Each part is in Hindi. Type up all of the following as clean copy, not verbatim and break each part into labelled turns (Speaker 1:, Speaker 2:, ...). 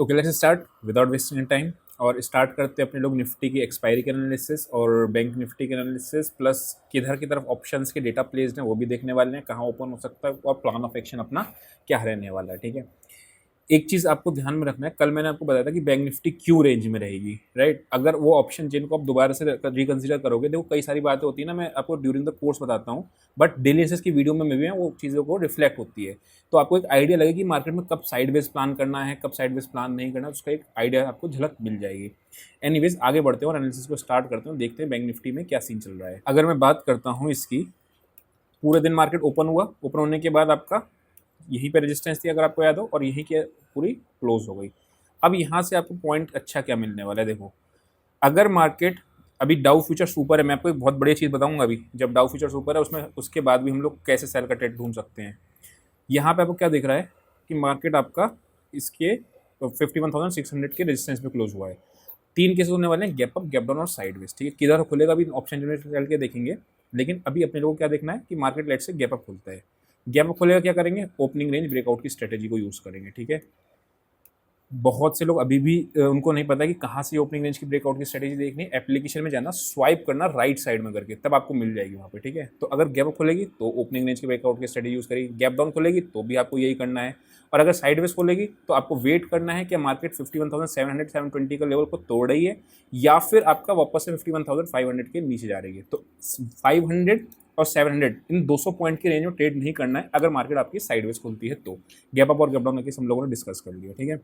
Speaker 1: Okay, let's start without wasting time. और स्टार्ट करते हैं अपने लोग निफ्टी की एक्सपायरी के एनालिसिस और बैंक निफ्टी के एनालिसिस, प्लस किधर की तरफ ऑप्शंस के डेटा प्लेस्ड हैं वो भी देखने वाले हैं, कहाँ ओपन हो सकता है और प्लान ऑफ एक्शन अपना क्या रहने वाला है। ठीक है, एक चीज़ आपको ध्यान में रखना है, कल मैंने आपको बताया था कि बैंक निफ्टी क्यों रेंज में रहेगी, राइट। अगर वो ऑप्शन जिनको आप दोबारा से रिकंसिडर करोगे, देखो कई सारी बातें होती है ना, मैं आपको ड्यूरिंग द कोर्स बताता हूँ, बट डेली बेसिस की वीडियो में भी वो चीज़ों को रिफ्लेक्ट होती है, तो आपको एक आइडिया लगेगा कि मार्केट में कब साइडवेज प्लान करना है, कब साइडवेज प्लान नहीं करना, उसका एक आइडिया आपको झलक मिल जाएगी। एनीवेज आगे बढ़ते हैं और एनालिसिस को स्टार्ट करते हैं, देखते हैं बैंक निफ्टी में क्या सीन चल रहा है। अगर मैं बात करता हूँ इसकी, पूरे दिन मार्केट ओपन हुआ, ओपन होने के बाद आपका यहीं पे रेजिस्टेंस थी अगर आपको याद हो, और यहीं के पूरी क्लोज हो गई। अब यहाँ से आपको पॉइंट अच्छा क्या मिलने वाला है, देखो अगर मार्केट अभी डाउ फ्यूचर्स ऊपर है, मैं आपको एक बहुत बड़ी चीज़ बताऊंगा अभी, जब डाउ फ्यूचर्स ऊपर है उसमें उसके बाद भी हम लोग कैसे सेल का ट्रेड ढूंढ सकते हैं। यहाँ पे आपको क्या दिख रहा है कि मार्केट आपका इसके 51,600 के रेजिस्टेंस पे क्लोज हुआ है। तीन केसेस होने वाले हैं, गैप अप, गैप डाउन और साइडवेज। ठीक है, किधर खुलेगा अभी ऑप्शन जनरेटर चल के देखेंगे, लेकिन अभी अपने लोगों को क्या देखना है कि मार्केट लेट से गैप अप खुलता है। गैप अप खुलेगा क्या करेंगे, ओपनिंग रेंज ब्रेकआउट की स्ट्रेटेजी को यूज़ करेंगे। ठीक है, बहुत से लोग अभी भी उनको नहीं पता कि कहाँ से ओपनिंग रेंज की ब्रेकआउट की स्ट्रेटेजी देखनी है। एप्लीकेशन में जाना, स्वाइप करना राइट साइड में करके, तब आपको मिल जाएगी वहाँ पे। ठीक है, तो अगर गैप अप खुलेगी तो ओपनिंग रेंज की ब्रेकआउट की स्ट्रेटेजी यूज़ करेगी, गैप डाउन खुलेगी तो भी आपको यही करना है, और अगर साइडवेज खोलेगी तो आपको वेट करना है कि मार्केट 51,700 720 का लेवल को तोड़ रही है या फिर आपका वापस से 51,500 के नीचे जा रही है। तो 500 और 700 इन 200 पॉइंट के रेंज में ट्रेड नहीं करना है अगर मार्केट आपकी साइडवेज खुलती है तो। गैप अप और गैप डाउन के हम लोगों ने डिस्कस कर लिया। ठीक है,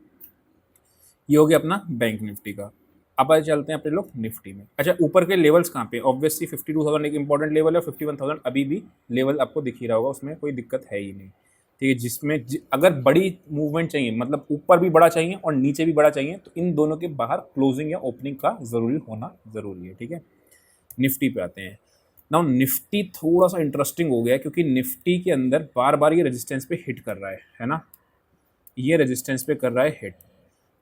Speaker 1: ये हो गया अपना बैंक निफ्टी का। अब आगे चलते हैं अपने लोग निफ्टी में। अच्छा, ऊपर के लेवल्स कहाँ पे, ऑब्वियसली 52,000 एक इंपॉर्टेंट लेवल है, 51,000 अभी भी लेवल आपको दिख ही रहा होगा, उसमें कोई दिक्कत है ही नहीं। ठीक है, जिसमें अगर बड़ी मूवमेंट चाहिए, मतलब ऊपर भी बड़ा चाहिए और नीचे भी बड़ा चाहिए, तो इन दोनों के बाहर क्लोजिंग या ओपनिंग का जरूरी होना जरूरी है। ठीक है, निफ्टी पे आते हैं। नाउ निफ्टी थोड़ा सा इंटरेस्टिंग हो गया क्योंकि निफ्टी के अंदर बार बार ये रेजिस्टेंस पे हिट कर रहा है ना, ये रेजिस्टेंस पे कर रहा है हिट।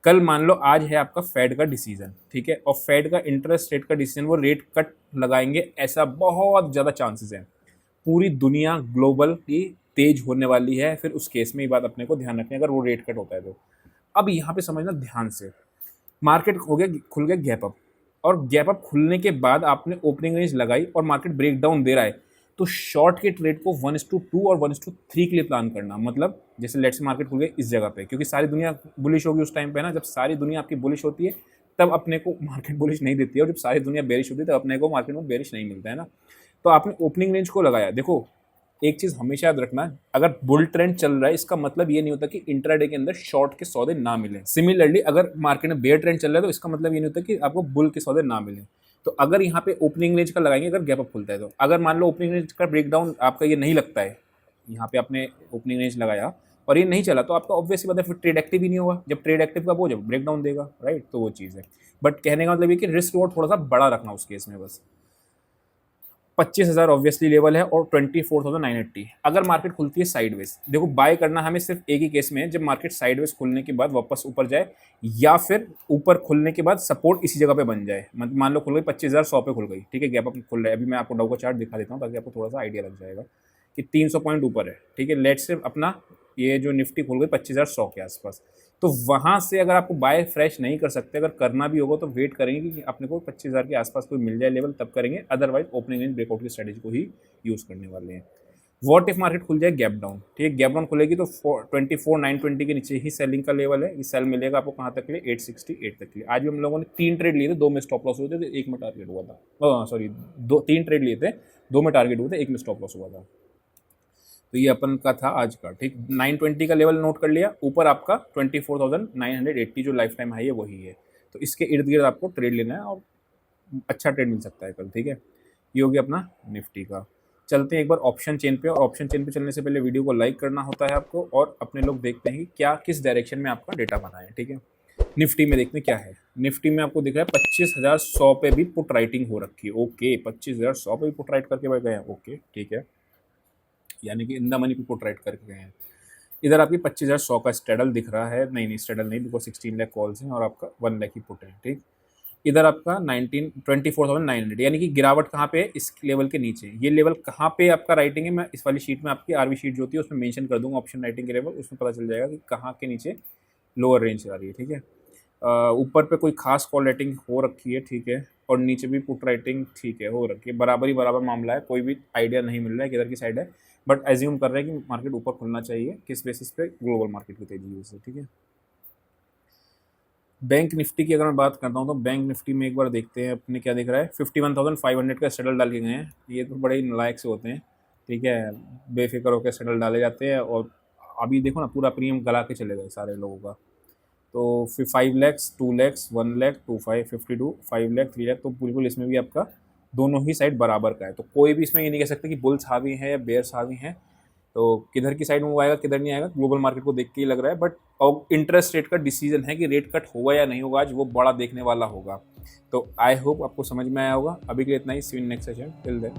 Speaker 1: कल मान लो आज है आपका फेड का डिसीजन, ठीक है, और फेड का इंटरेस्ट रेट का डिसीजन, वो रेट कट लगाएंगे ऐसा बहुत ज़्यादा चांसेस है। पूरी दुनिया ग्लोबल की तेज होने वाली है, फिर उस केस में ये बात अपने को ध्यान रखनी है अगर वो रेट कट होता है तो। अब यहाँ पे समझना ध्यान से, मार्केट हो गया, खुल गया गैप अप, और गैप अप खुलने के बाद आपने ओपनिंग रेंज लगाई और मार्केट ब्रेक डाउन दे रहा है, तो शॉर्ट के ट्रेड को 1:2 और 1:3 के लिए प्लान करना। मतलब जैसे लेट्स मार्केट खुल गया इस जगह पे, क्योंकि सारी दुनिया बुलिश होगी उस टाइम पे ना, जब सारी दुनिया आपकी बुलिश होती है तब अपने को मार्केट बुलिश नहीं देती है, और जब सारी दुनिया बेरिश होती है तब अपने को मार्केट में बेरिश नहीं मिलता है ना। तो आपने ओपनिंग रेंज को लगाया। देखो एक चीज़ हमेशा याद रखना, अगर बुल ट्रेंड चल रहा है इसका मतलब ये नहीं होता कि इंट्राडे के अंदर शॉर्ट के सौदे ना मिले। सिमिलरली अगर मार्केट में बेयर ट्रेंड चल रहा है तो इसका मतलब ये नहीं होता कि आपको बुल के सौदे ना मिले। तो अगर यहाँ पे ओपनिंग रेंज का लगाएंगे, अगर गैप अप खुलता है तो, अगर मान लो ओपनिंग रेंज का ब्रेकडाउन आपका ये नहीं लगता है, यहाँ पे आपने ओपनिंग रेंज लगाया और ये नहीं चला, तो आपका ऑब्वियसली बात है फिर ट्रेड एक्टिव ही नहीं होगा। जब ट्रेड एक्टिव का वो जब ब्रेकडाउन देगा, राइट, तो वो चीज़ है। बट कहने का मतलब ये कि रिस्क रिवॉर्ड थोड़ा सा बड़ा रखना उस केस में बस। 25,000 ऑब्वियसली लेवल है और 24,980 अगर मार्केट खुलती है साइडवेज। देखो बाय करना हमें सिर्फ एक ही केस में है, जब मार्केट साइडवेज खुलने के बाद वापस ऊपर जाए, या फिर ऊपर खुलने के बाद सपोर्ट इसी जगह पे बन जाए। मतलब मान लो खुल गई 25,100 पे खुल गई, ठीक है, गैप अप खुल रहा है। अभी मैं आपको डाउ का चार्ट दिखा देता हूँ ताकि आपको थोड़ा सा आइडिया लग जाएगा कि 300 पॉइंट ऊपर है। ठीक है, लेट से अपना ये जो निफ्टी खुल गई 25,100 के आसपास, तो वहाँ से अगर आपको बाय फ्रेश नहीं कर सकते, अगर करना भी होगा तो वेट करेंगे कि अपने को 25,000 के आसपास कोई मिल जाए लेवल, तब करेंगे। अदरवाइज ओपनिंग रेंज ब्रेकआउट की स्ट्रेटेजी को ही यूज़ करने वाले हैं। वॉट इफ मार्केट खुल जाए गैप डाउन, ठीक है, गैप डाउन खुलेगी तो 24,920 के नीचे ही सेलिंग का लेवल है। ये सेल मिलेगा आपको कहाँ तक के लिए, 868 तक के लिए। आज भी हम लोगों ने 3 ट्रेड लिए थे, 2 में स्टॉप लॉस हुए थे, 1 में टारगेट हुआ था। सॉरी, 3 ट्रेड लिए थे, 2 में टारगेट हुए थे, 1 में स्टॉप लॉस हुआ था। तो ये अपन का था आज का। ठीक, 920 का लेवल नोट कर लिया, ऊपर आपका 24,980 जो लाइफ टाइम हाई है वही है। तो इसके इर्द गिर्द आपको ट्रेड लेना है और अच्छा ट्रेड मिल सकता है कल। ठीक है, ये हो गया अपना निफ्टी का। चलते हैं एक बार ऑप्शन चेन पे, और ऑप्शन चेन पे चलने से पहले वीडियो को लाइक करना होता है आपको, और अपने लोग देखते हैं कि क्या किस डायरेक्शन में आपका डेटा बना है। ठीक है, निफ्टी में देखते हैं क्या है। निफ्टी में आपको दिख रहा है 25,100 पे भी पुट राइटिंग हो रखी है। ओके, 25,100 पे भी पुट राइट करके बैठ गए हैं। ओके ठीक है, यानी कि इन द मनी पे पुट राइट करके गए हैं। इधर आपकी 25,100 का स्ट्रेडल दिख रहा है, नहीं स्ट्रेडल नहीं, बिकॉज 16 लाख कॉल्स हैं और आपका 1 लाख ही पुट है। ठीक, इधर आपका 24,900, यानी कि गिरावट कहाँ पे है, इस लेवल के नीचे। ये लेवल कहाँ पे आपका राइटिंग है, मैं इस वाली शीट में आपकी आरवी शीट जो होती है उसमें मेंशन कर दूंगा ऑप्शन राइटिंग के लेवल, उसमें पता चल जाएगा कि कहाँ के नीचे लोअर रेंज आ रही है, ठीक है। ऊपर पे कोई खास कॉल राइटिंग हो रखी है, ठीक है, और नीचे भी पुट राइटिंग ठीक है हो रखी है, बराबर ही बराबर मामला है, कोई भी आइडिया नहीं मिल रहा है किधर की साइड है, बट एज्यूम कर रहे हैं कि मार्केट ऊपर खुलना चाहिए, किस बेसिस पे, ग्लोबल मार्केट की तेजी की वजह से, ठीक है। बैंक निफ्टी की अगर मैं बात करता हूँ तो बैंक निफ्टी में एक बार देखते हैं अपने क्या दिख रहा है, 51,500 का सेटल डाल के गए हैं, ये तो बड़े ही नालायक से होते हैं, ठीक है, बेफिक्र होकर सेटल डाले जाते हैं, और अभी देखो ना पूरा प्रीमियम गला के चले गए सारे लोगों का। तो फिर 5 लैक्स, 2 लैक्स, 1 लैख, 52, 5 लैख, 3 लैख, तो बिल्कुल इसमें भी आपका दोनों ही साइड बराबर का है, तो कोई भी इसमें ये नहीं कह सकते कि बुल्स हावी है या बेयर्स हावी हैं। तो किधर की साइड में वो आएगा किधर नहीं आएगा, ग्लोबल मार्केट को देख के ही लग रहा है, बट और इंटरेस्ट रेट का डिसीजन है कि रेट कट होगा या नहीं होगा, आज वो बड़ा देखने वाला होगा। तो आई होप आपको समझ में आया होगा। अभी के लिए इतना ही, see you next session, till then.